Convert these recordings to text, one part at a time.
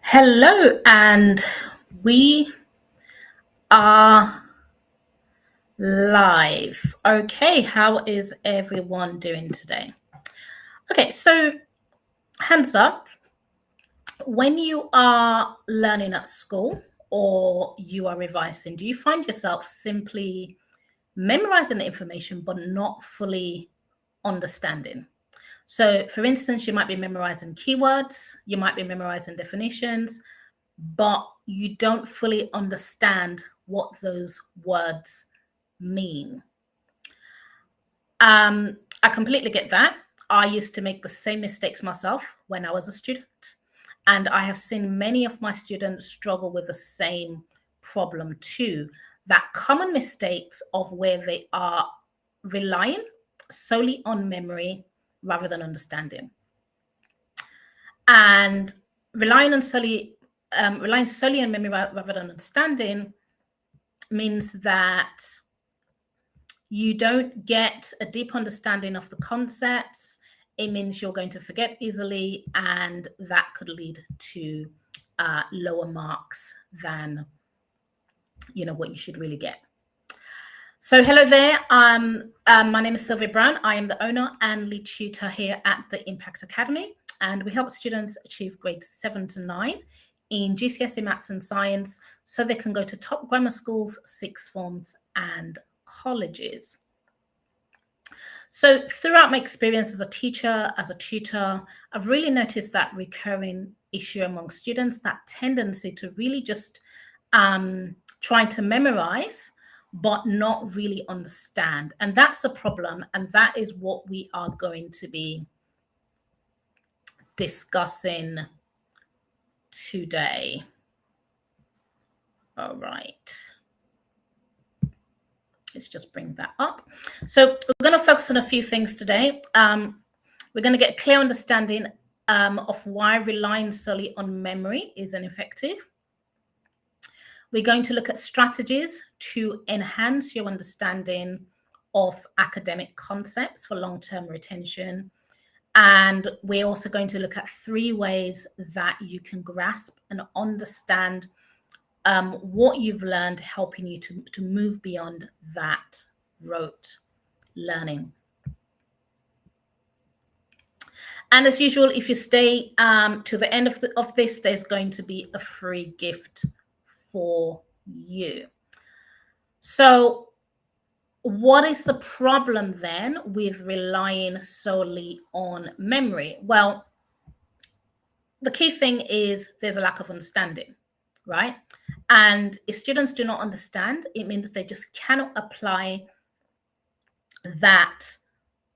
Hello, and we are live. Okay, how is everyone doing today? Okay, so hands up. When you are learning at school or you are revising, do you find yourself simply memorizing the information but not fully understanding? So, for instance, you might be memorizing keywords, you might be memorizing definitions, but you don't fully understand what those words mean. I completely get that. I used to make the same mistakes myself when I was a student, and I have seen many of my students struggle with the same problem too. That common mistakes of where they are relying solely on memory rather than understanding. And relying solely on memory rather than understanding means that you don't get a deep understanding of the concepts. It means you're going to forget easily, and that could lead to lower marks than what you should really get. So hello there. My name is Sylvia Browne. I am the owner and lead tutor here at the 𝗠𝗵𝘂𝗃 Academy, and we help students achieve grades 7 to 9 in GCSE Maths and Science so they can go to top grammar schools, sixth forms, and colleges. So throughout my experience as a teacher, as a tutor, I've really noticed that recurring issue among students, that tendency to really just try to memorize but not really understand. And that's a problem. And that is what we are going to be discussing today. All right. Let's just bring that up. So we're going to focus on a few things today. We're going to get a clear understanding of why relying solely on memory is ineffective. We're going to look at strategies to enhance your understanding of academic concepts for long-term retention. And we're also going to look at 3 ways that you can grasp and understand what you've learned, helping you to move beyond that rote learning. And as usual, if you stay to the end of this, there's going to be a free gift for you. So what is the problem then with relying solely on memory? Well, the key thing is there's a lack of understanding, right? And if students do not understand, it means they just cannot apply that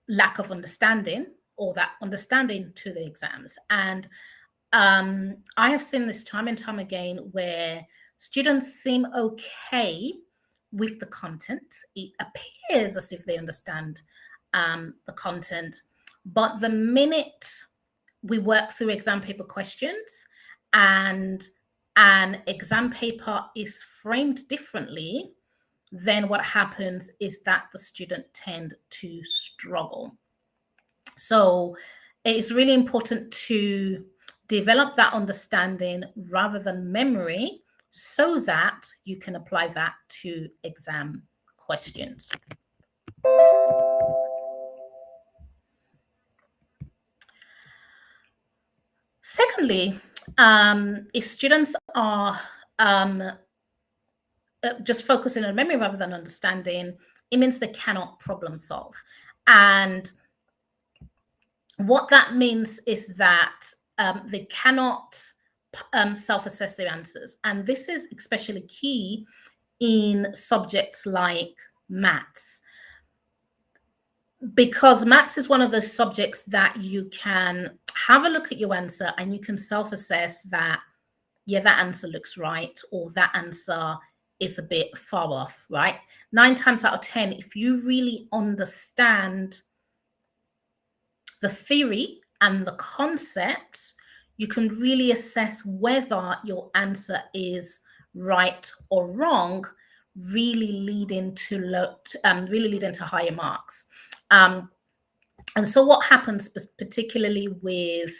lack of understanding or that understanding to the exams. And I have seen this time and time again where students seem okay with the content. It appears as if they understand the content, but the minute we work through exam paper questions and an exam paper is framed differently, then what happens is that the student tend to struggle. So it's really important to develop that understanding rather than memory so that you can apply that to exam questions. Secondly, if students are just focusing on memory rather than understanding, it means they cannot problem solve. And what that means is that they cannot self-assess their answers. And this is especially key in subjects like maths, because maths is one of those subjects that you can have a look at your answer and you can self-assess that, yeah, that answer looks right, or that answer is a bit far off, right? 9 times out of 10, if you really understand the theory and the concepts, you can really assess whether your answer is right or wrong, really leading to higher marks. And so what happens particularly with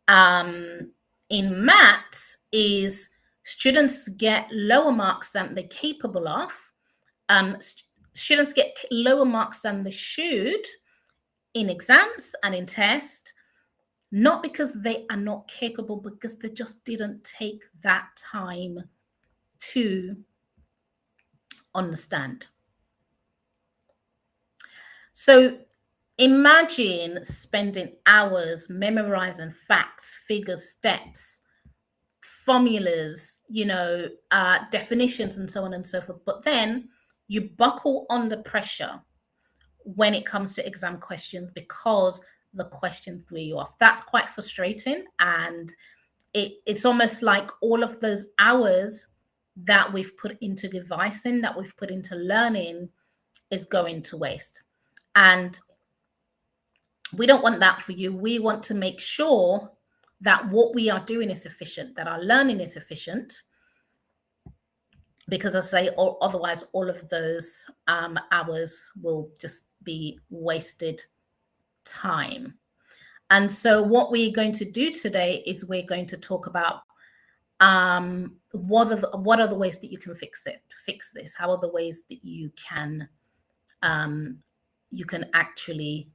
in in maths is students get lower marks than they're capable of. Students get lower marks than they should in exams and in tests, not because they are not capable, because they just didn't take that time to understand. So imagine spending hours memorizing facts, figures, steps, formulas, definitions, and so on and so forth. But then you buckle under pressure when it comes to exam questions because the question threw you off. That's quite frustrating. And it's almost like all of those hours that we've put into devising, that we've put into learning, is going to waste. And we don't want that for you. We want to make sure that what we are doing is efficient, that our learning is efficient, because as I say, otherwise all of those hours will just be wasted time. And so what we're going to do today is we're going to talk about what are the ways that you can fix this? How are the ways that you can actually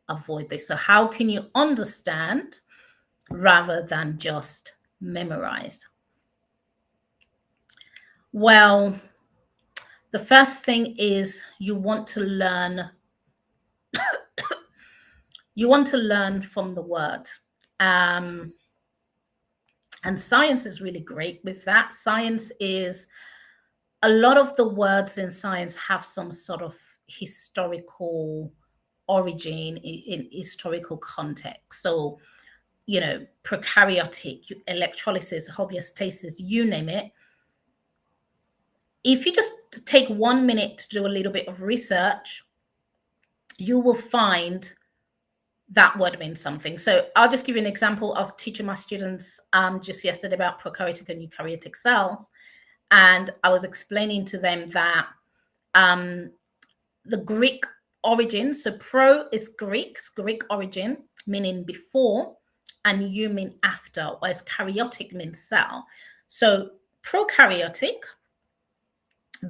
avoid this? So how can you understand rather than just memorize? Well, the first thing is you want to learn from the word. And science is really great with that. Science is, a lot of the words in science have some sort of historical origin, in historical context. So, prokaryotic, electrolysis, homeostasis, you name it. If you just take 1 minute to do a little bit of research, you will find that word means something. So I'll just give you an example. I was teaching my students just yesterday about prokaryotic and eukaryotic cells. And I was explaining to them that the Greek origin, so pro is Greek, it's Greek origin, meaning before, and eu mean after, whereas karyotic means cell. So prokaryotic,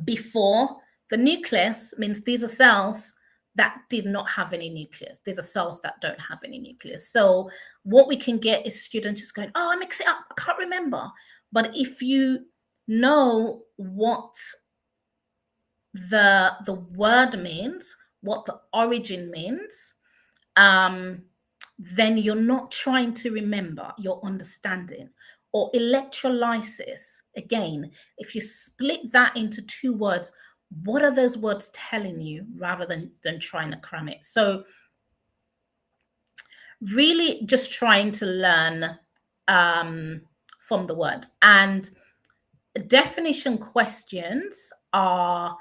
before the nucleus, means these are cells that did not have any nucleus. These are cells that don't have any nucleus. So what we can get is students just going, oh, I mix it up, I can't remember. But if you know what the word means, what the origin means, then you're not trying to remember, you're understanding. Or electrolysis, again, if you split that into two words, what are those words telling you, rather than trying to cram it? So really just trying to learn from the words. And definition questions are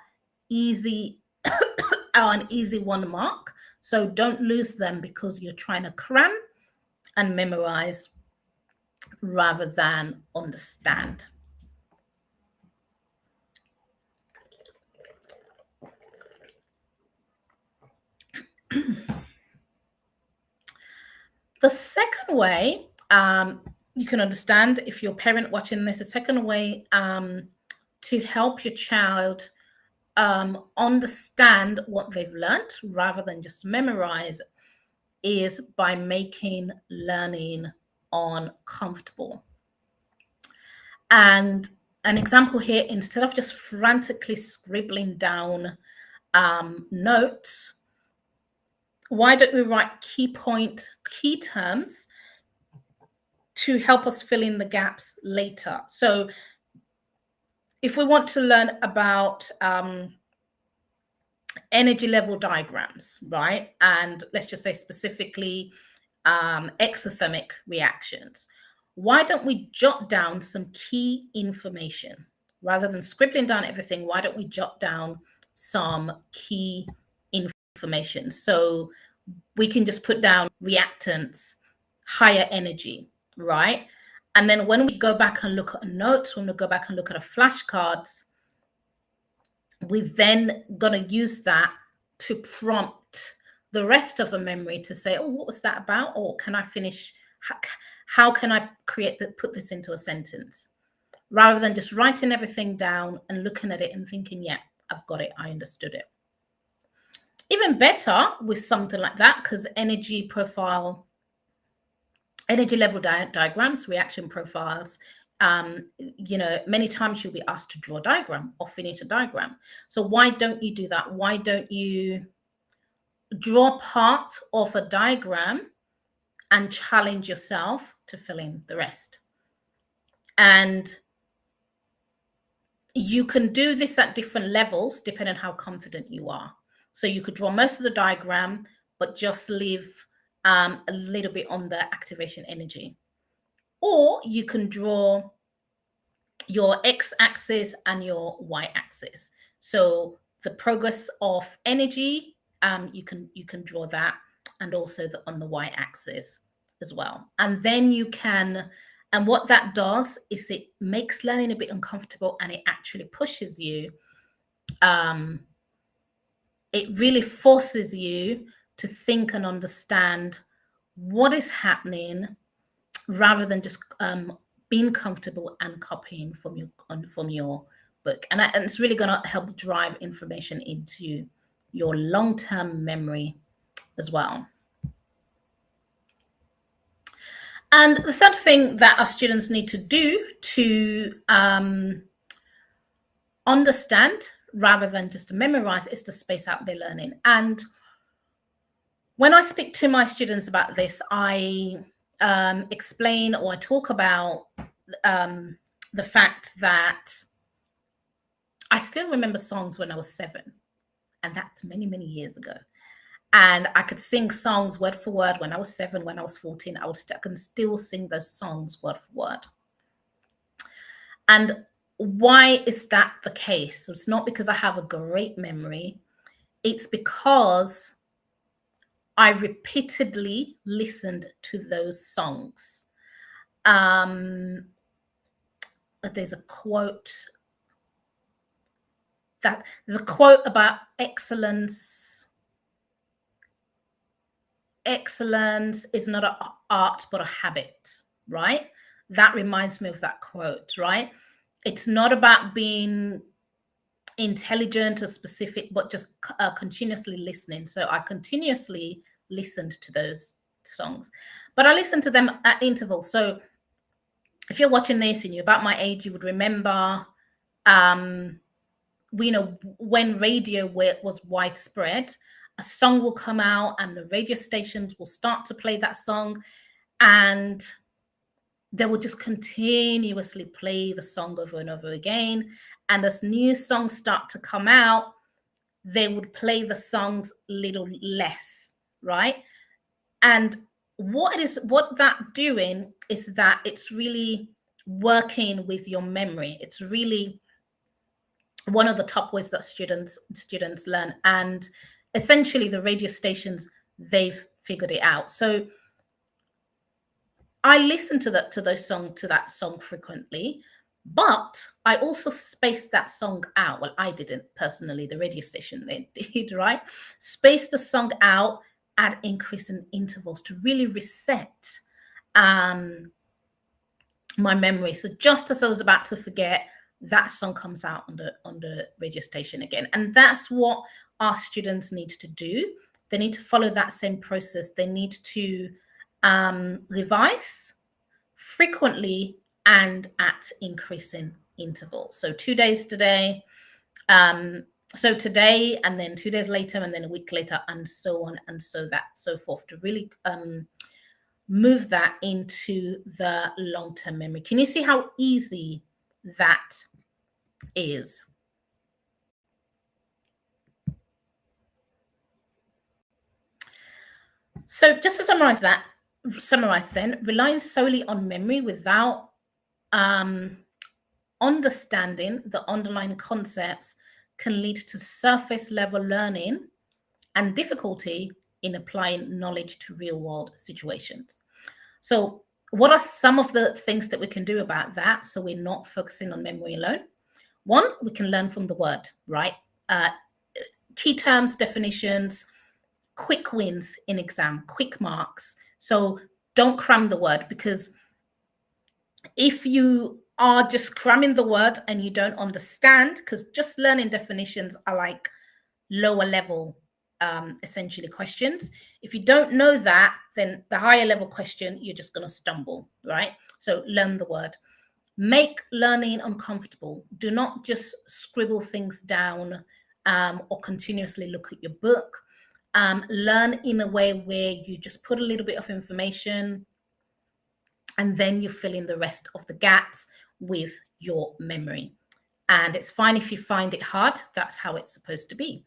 easy, are an easy 1 mark. So don't lose them because you're trying to cram and memorize rather than understand. The second way you can understand, if you're a parent watching this, a second way to help your child understand what they've learned rather than just memorize is by making learning uncomfortable. And an example here, instead of just frantically scribbling down notes, why don't we write key terms to help us fill in the gaps later? So if we want to learn about energy level diagrams, right? And let's just say specifically exothermic reactions, why don't we jot down some key information? Rather than scribbling down everything, why don't we jot down some key information? So we can just put down reactants, higher energy, right? And then when we go back and look at notes, when we go back and look at our flashcards, we're then going to use that to prompt the rest of the memory to say, oh, what was that about? Or can I finish? how can I put this into a sentence? Rather than just writing everything down and looking at it and thinking, yeah, I've got it, I understood it. Even better with something like that, because energy level diagrams, reaction profiles, many times you'll be asked to draw a diagram or finish a diagram. So why don't you do that? Why don't you draw part of a diagram and challenge yourself to fill in the rest? And you can do this at different levels depending on how confident you are. So you could draw most of the diagram, but just leave a little bit on the activation energy. Or you can draw your x-axis and your y-axis. So the progress of energy, you can draw that, and also on the y-axis as well. And then you can, and what that does is it makes learning a bit uncomfortable, and it actually pushes you. It really forces you to think and understand what is happening, rather than just being comfortable and copying from your book. And it's really going to help drive information into your long-term memory as well. And the third thing that our students need to do to understand rather than just to memorize is to space out their learning. And when I speak to my students about this, I explain, or I talk about the fact that I still remember songs when I was 7, and that's many, many years ago. And I could sing songs word for word when I was 7, when I was 14. I can still sing those songs word for word. And why is that the case? So it's not because I have a great memory. It's because I repeatedly listened to those songs. There's a quote about excellence. Excellence is not an art, but a habit, right? That reminds me of that quote, right? It's not about being intelligent or specific, but just continuously listening. So I continuously listened to those songs, but I listened to them at intervals. So if you're watching this and you're about my age, you would remember, when radio was widespread, a song will come out and the radio stations will start to play that song, and they will just continuously play the song over and over again. And as new songs start to come out, they would play the songs a little less, right? And what that doing is that it's really working with your memory. It's really one of the top ways that students learn. And essentially the radio stations, they've figured it out. So I listen to that song frequently, but I also spaced that song out. Well, I didn't personally, the radio station, they did, right? Space the song out at increasing intervals to really reset my memory. So just as I was about to forget, that song comes out on the radio station again. And that's what our students need to do. They need to follow that same process. They need to revise frequently and at increasing intervals. So 2 days today, so today, and then 2 days later, and then a week later, and so on and so forth, to really move that into the long-term memory. Can you see how easy that is? So just to summarize then, relying solely on memory without understanding the underlying concepts can lead to surface level learning and difficulty in applying knowledge to real world situations. So what are some of the things that we can do about that, so we're not focusing on memory alone? One, we can learn from the word, right? Key terms, definitions, quick wins in exam, quick marks. So don't cram the word, because If you are just cramming the word and you don't understand, because just learning definitions are like lower level, essentially questions. If you don't know that, then the higher level question, you're just going to stumble, right? So learn the word. Make learning uncomfortable. Do not just scribble things down or continuously look at your book. Learn in a way where you just put a little bit of information and then you fill in the rest of the gaps with your memory. And it's fine if you find it hard. That's how it's supposed to be.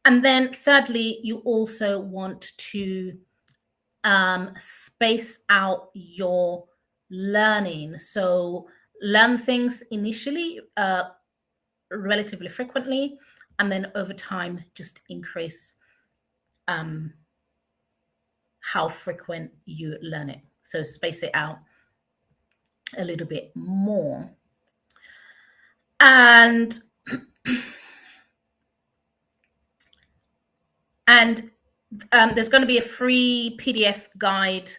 And then thirdly, you also want to space out your learning. So learn things initially relatively frequently, and then over time just increase how frequent you learn it. So space it out a little bit more. And there's going to be a free PDF guide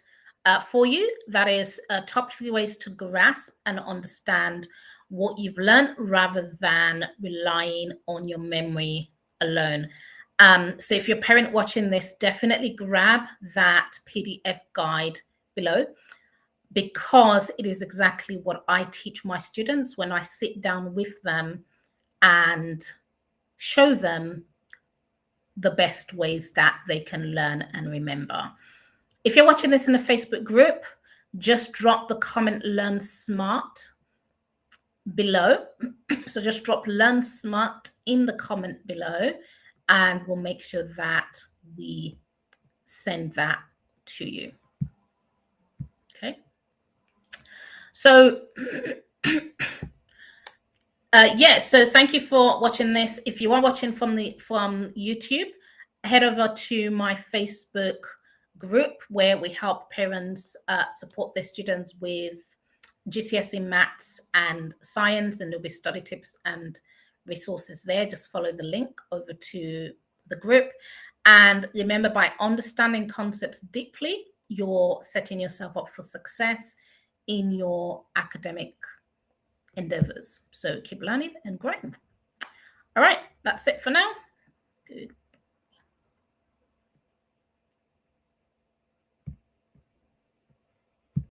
for you. That is top 3 ways to grasp and understand what you've learned rather than relying on your memory alone. So if you're a parent watching this, definitely grab that PDF guide below, because it is exactly what I teach my students when I sit down with them and show them the best ways that they can learn and remember. If you're watching this in a Facebook group, just drop the comment "Learn Smart" below. So just drop "Learn Smart" in the comment below, and we'll make sure that we send that to you. Okay. So yes, so thank you for watching this. If you are watching from YouTube, head over to my Facebook group where we help parents support their students with GCSE Maths and Science, and there'll be study tips and resources there. Just follow the link over to the group. And remember, by understanding concepts deeply, you're setting yourself up for success in your academic endeavors. So keep learning and growing. All right, that's it for now. Good.